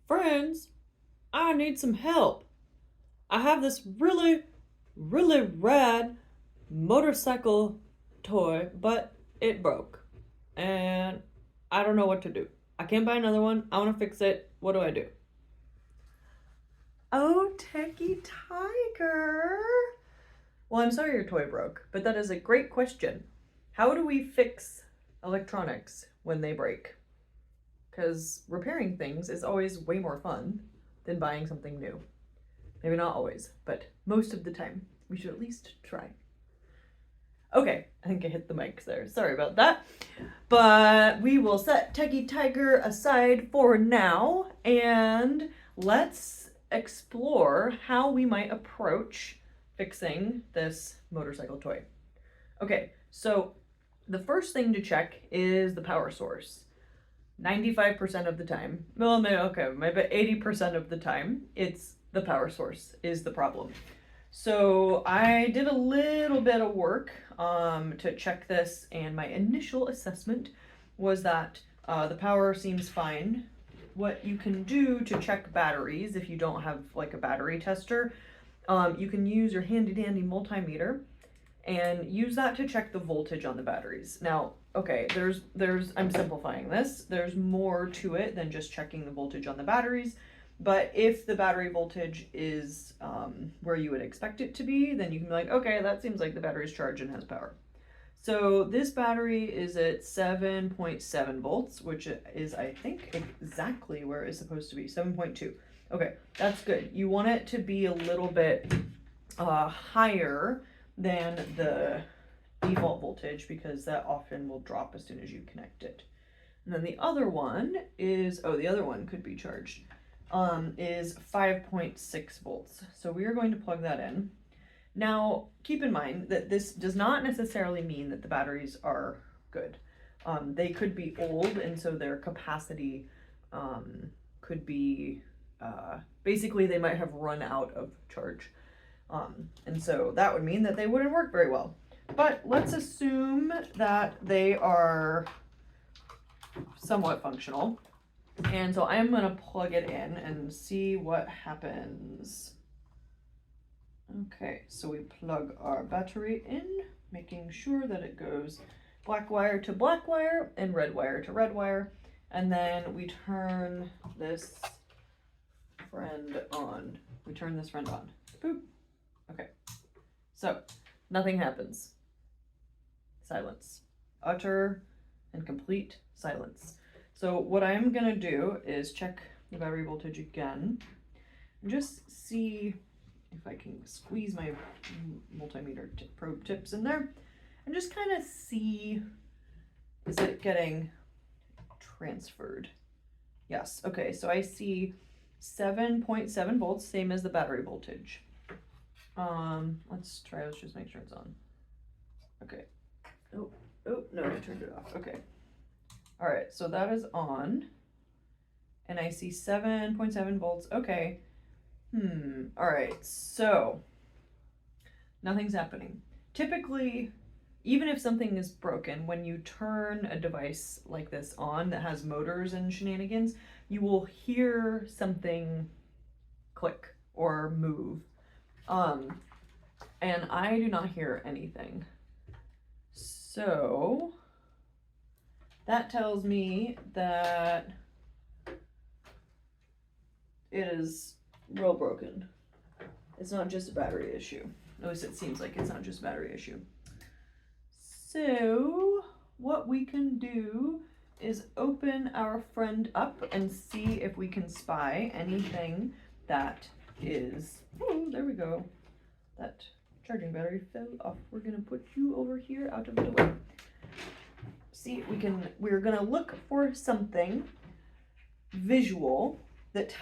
Friends, I need some help. I have this really rad motorcycle toy, but it broke. And I don't know what to do. I can't buy another one. I want to fix it. What do I do? Oh, Techie Tiger. Well, I'm sorry your toy broke, but that is a great question. How do we fix electronics when they break? Because repairing things is always way more fun than buying something new. Maybe not always, but most of the time. We should at least try. Okay, I think I hit the mic there. Sorry about that. But we will set Techie Tiger aside for now, and let's explore how we might approach fixing this motorcycle toy. Okay, so the first thing to check is the power source. 95% of the time, well, maybe 80% of the time, it's the power source is the problem. So I did a little bit of work to check this, and my initial assessment was that the power seems fine. What you can do to check batteries, if you don't have like a battery tester, you can use your handy dandy multimeter and use that to check the voltage on the batteries. Now, okay, I'm simplifying this. There's more to it than just checking the voltage on the batteries. But if the battery voltage is where you would expect it to be, then you can be like, okay, that seems like the battery's charged and has power. So this battery is at 7.7 volts, which is, I think, exactly where it's supposed to be, 7.2. Okay, that's good. You want it to be a little bit higher than the default voltage, because that often will drop as soon as you connect it. And then the other one is, the other one could be charged, is 5.6 volts. So we are going to plug that in. Now, keep in mind that this does not necessarily mean that the batteries are good. They could be old, and so their capacity could be, basically they might have run out of charge. And so that would mean that they wouldn't work very well. But let's assume that they are somewhat functional. And so I'm going to plug it in and see what happens. Okay, so we plug our battery in, making sure that it goes black wire to black wire and red wire to red wire. And then we turn this friend on. Boop. Okay, so nothing happens. Silence. Utter and complete silence. So what I'm gonna do is check the battery voltage again and just see if I can squeeze my multimeter probe tips in there and just kind of see, is it getting transferred? Yes, okay, so I see 7.7 volts, same as the battery voltage. Let's just make sure it's on. Okay. Oh, no, I turned it off. Okay. All right, so that is on. And I see 7.7 volts. Okay. All right, so nothing's happening. Typically, even if something is broken, when you turn a device like this on that has motors and shenanigans, you will hear something click or move. And I do not hear anything. So that tells me that it is real broken. It's not just a battery issue. At least it seems like it's not just a battery issue. So what we can do is open our friend up and see if we can spy anything that is, there we go. That charging battery fell off. We're gonna put you over here out of the way. See, we're gonna look for something visual that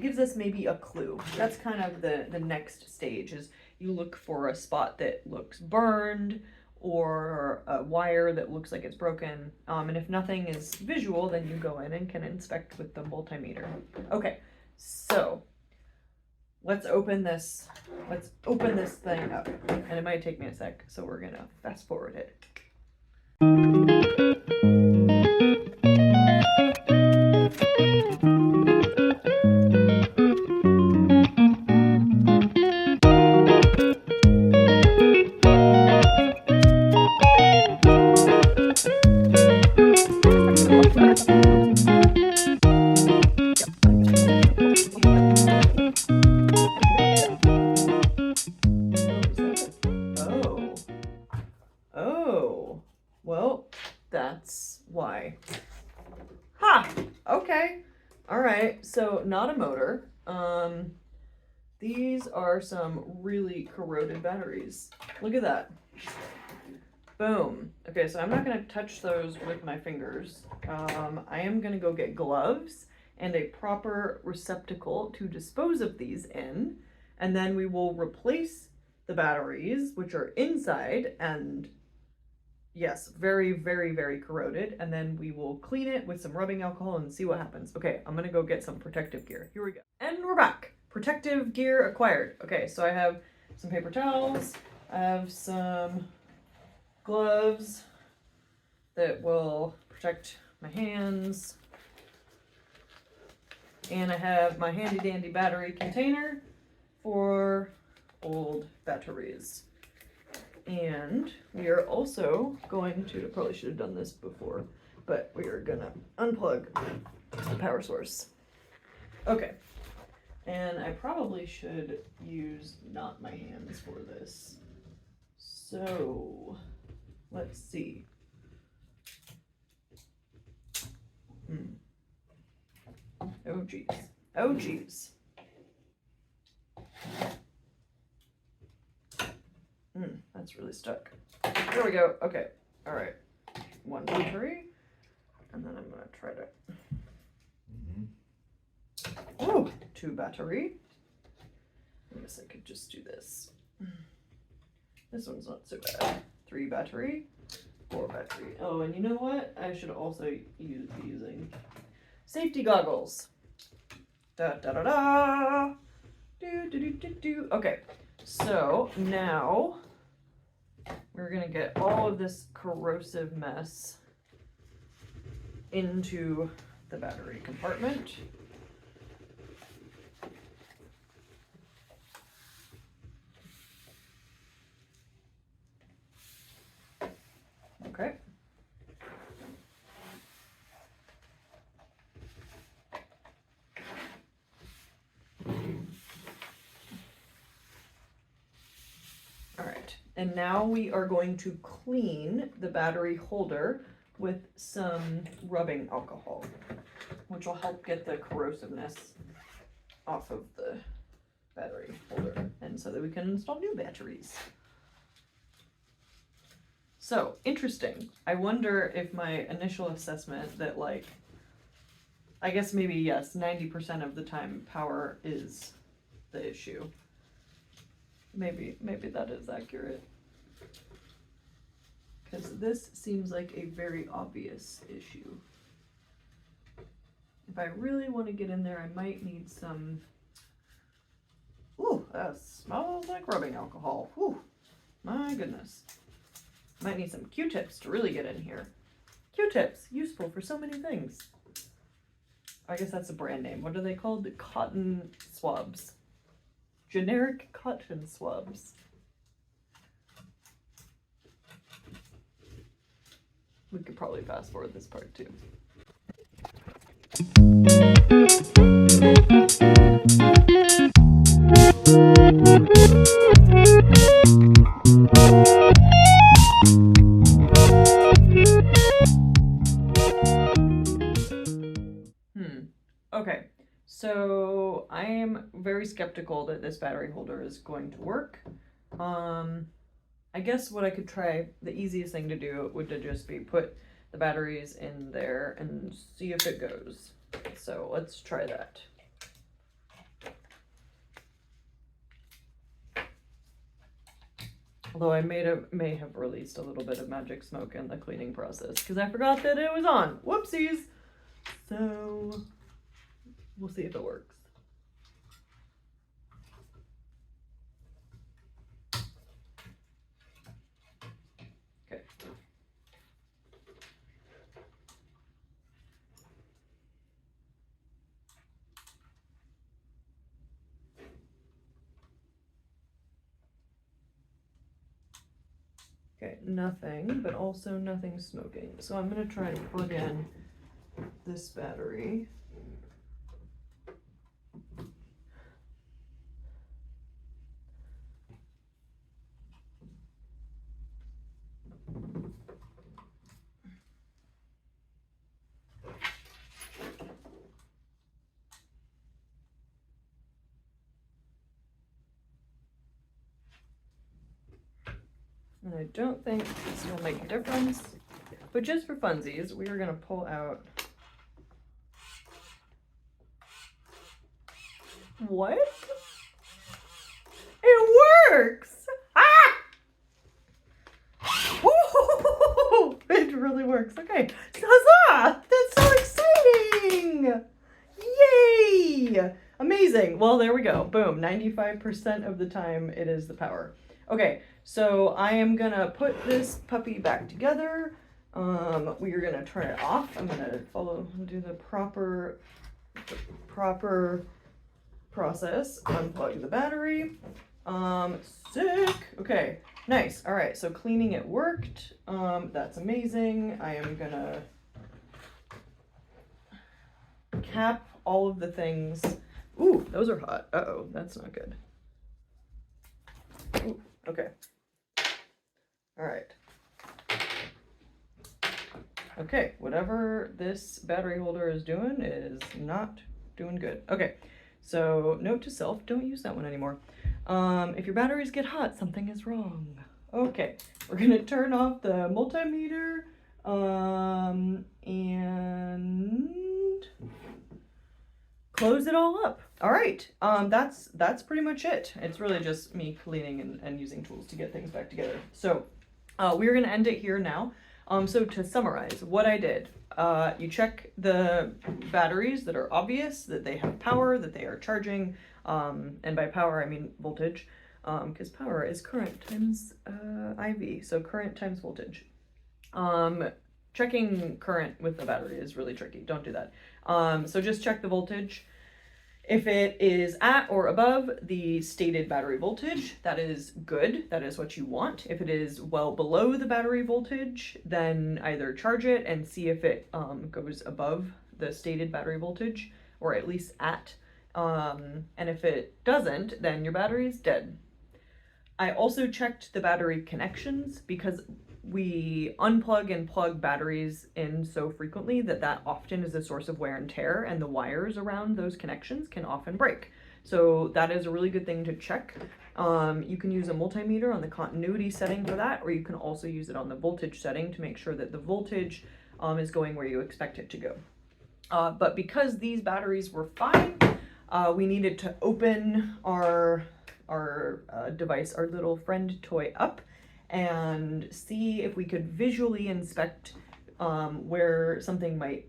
gives us maybe a clue. That's kind of the next stage, is you look for a spot that looks burned or a wire that looks like it's broken. And if nothing is visual, then you go in and can inspect with the multimeter. Okay, so let's open this thing up, and it might take me a sec, so we're gonna fast forward it. okay. All right, so not a motor. These are some really corroded batteries. Look at that. Boom. Okay, so I'm not going to touch those with my fingers. I am going to go get gloves and a proper receptacle to dispose of these in, and then we will replace the batteries, which are inside and yes, very, very, very corroded, and then we will clean it with some rubbing alcohol and see what happens. Okay, I'm gonna go get some protective gear. Here we go. And we're back. Protective gear acquired. Okay, so I have some paper towels, I have some gloves that will protect my hands, and I have my handy dandy battery container for old batteries. And we are also going to, probably should have done this before, but we are gonna unplug the power source. Okay, and I probably should use not my hands for this. So, let's see. Oh geez, oh geez. That's really stuck. There we go. Okay. All right. 1 battery. And then I'm going to try to... Oh, 2 battery. I guess I could just do this. This one's not so bad. 3 battery. 4 battery. Oh, and you know what? I should also be using safety goggles. Da da da da. Do do do do do. Okay. So now we're gonna get all of this corrosive mess into the battery compartment. Okay. All right, and now we are going to clean the battery holder with some rubbing alcohol, which will help get the corrosiveness off of the battery holder, and so that we can install new batteries. So, interesting. I wonder if my initial assessment that, like, I guess maybe yes, 90% of the time power is the issue. Maybe that is accurate. Because this seems like a very obvious issue. If I really want to get in there, I might need some... Ooh, that smells like rubbing alcohol. Ooh, my goodness. Might need some Q-tips to really get in here. Q-tips, useful for so many things. I guess that's a brand name. What are they called? The cotton swabs. Generic cotton swabs. We could probably fast forward this part too. Okay, so I am very skeptical that this battery holder is going to work. I guess what I could try, the easiest thing to do would to just be put the batteries in there and see if it goes. So let's try that. Although I may have released a little bit of magic smoke in the cleaning process because I forgot that it was on. Whoopsies! So we'll see if it works. Okay. Okay, nothing, but also nothing smoking. So I'm going to try to plug in this battery. And I don't think this will make a difference. But just for funsies, we are going to pull out... What? It works! Ah! Woo! It really works. Okay. Huzzah! That's so exciting! Yay! Amazing. Well, there we go. Boom. 95% of the time it is the power. Okay, so I am gonna put this puppy back together. We are gonna turn it off. I'm gonna do the proper process. Unplug the battery. Sick. Okay, nice. All right, so cleaning it worked. That's amazing. I am gonna cap all of the things. Ooh, those are hot. Uh-oh, that's not good. Ooh, okay. All right. Okay, whatever this battery holder is doing is not doing good. Okay, so note to self, don't use that one anymore. If your batteries get hot, something is wrong. Okay, we're gonna turn off the multimeter, and close it all up. All right, that's pretty much it. It's really just me cleaning and using tools to get things back together. So we're gonna end it here now. So to summarize what I did, you check the batteries that are obvious, that they have power, that they are charging, and by power I mean voltage, because power is current times IV, so current times voltage. Checking current with the battery is really tricky. Don't do that. So just check the voltage. If it is at or above the stated battery voltage, that is good. That is what you want. If it is well below the battery voltage, then either charge it and see if it goes above the stated battery voltage, or at least at. And if it doesn't, then your battery is dead. I also checked the battery connections because we unplug and plug batteries in so frequently that often is a source of wear and tear, and the wires around those connections can often break. So that is a really good thing to check. You can use a multimeter on the continuity setting for that, or you can also use it on the voltage setting to make sure that the voltage is going where you expect it to go. But because these batteries were fine, we needed to open our device, our little friend toy, up and see if we could visually inspect where something might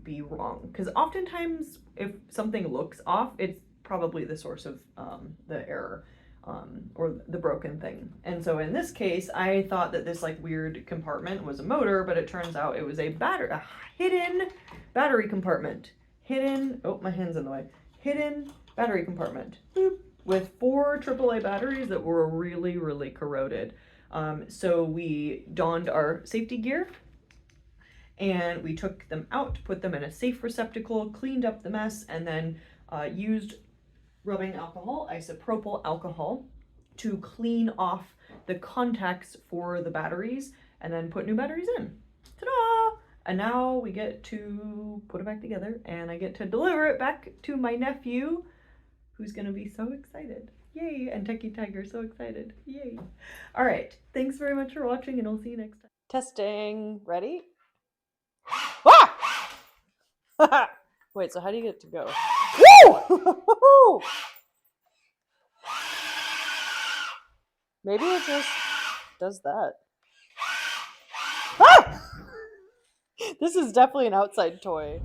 be wrong. Because oftentimes if something looks off, it's probably the source of the error or the broken thing. And so in this case, I thought that this like weird compartment was a motor, but it turns out it was a hidden battery compartment. Oh, my hand's in the way. Hidden battery compartment. Boop. With 4 AAA batteries that were really, really corroded. So we donned our safety gear and we took them out, put them in a safe receptacle, cleaned up the mess, and then used rubbing alcohol, isopropyl alcohol, to clean off the contacts for the batteries and then put new batteries in. Ta-da! And now we get to put it back together and I get to deliver it back to my nephew, who's gonna be so excited. Yay, and Techie Tiger, so excited. Yay. All right, thanks very much for watching and I'll see you next time. Testing, ready? Ah! Wait, so how do you get it to go? Woo! Maybe it just does that. Ah! This is definitely an outside toy.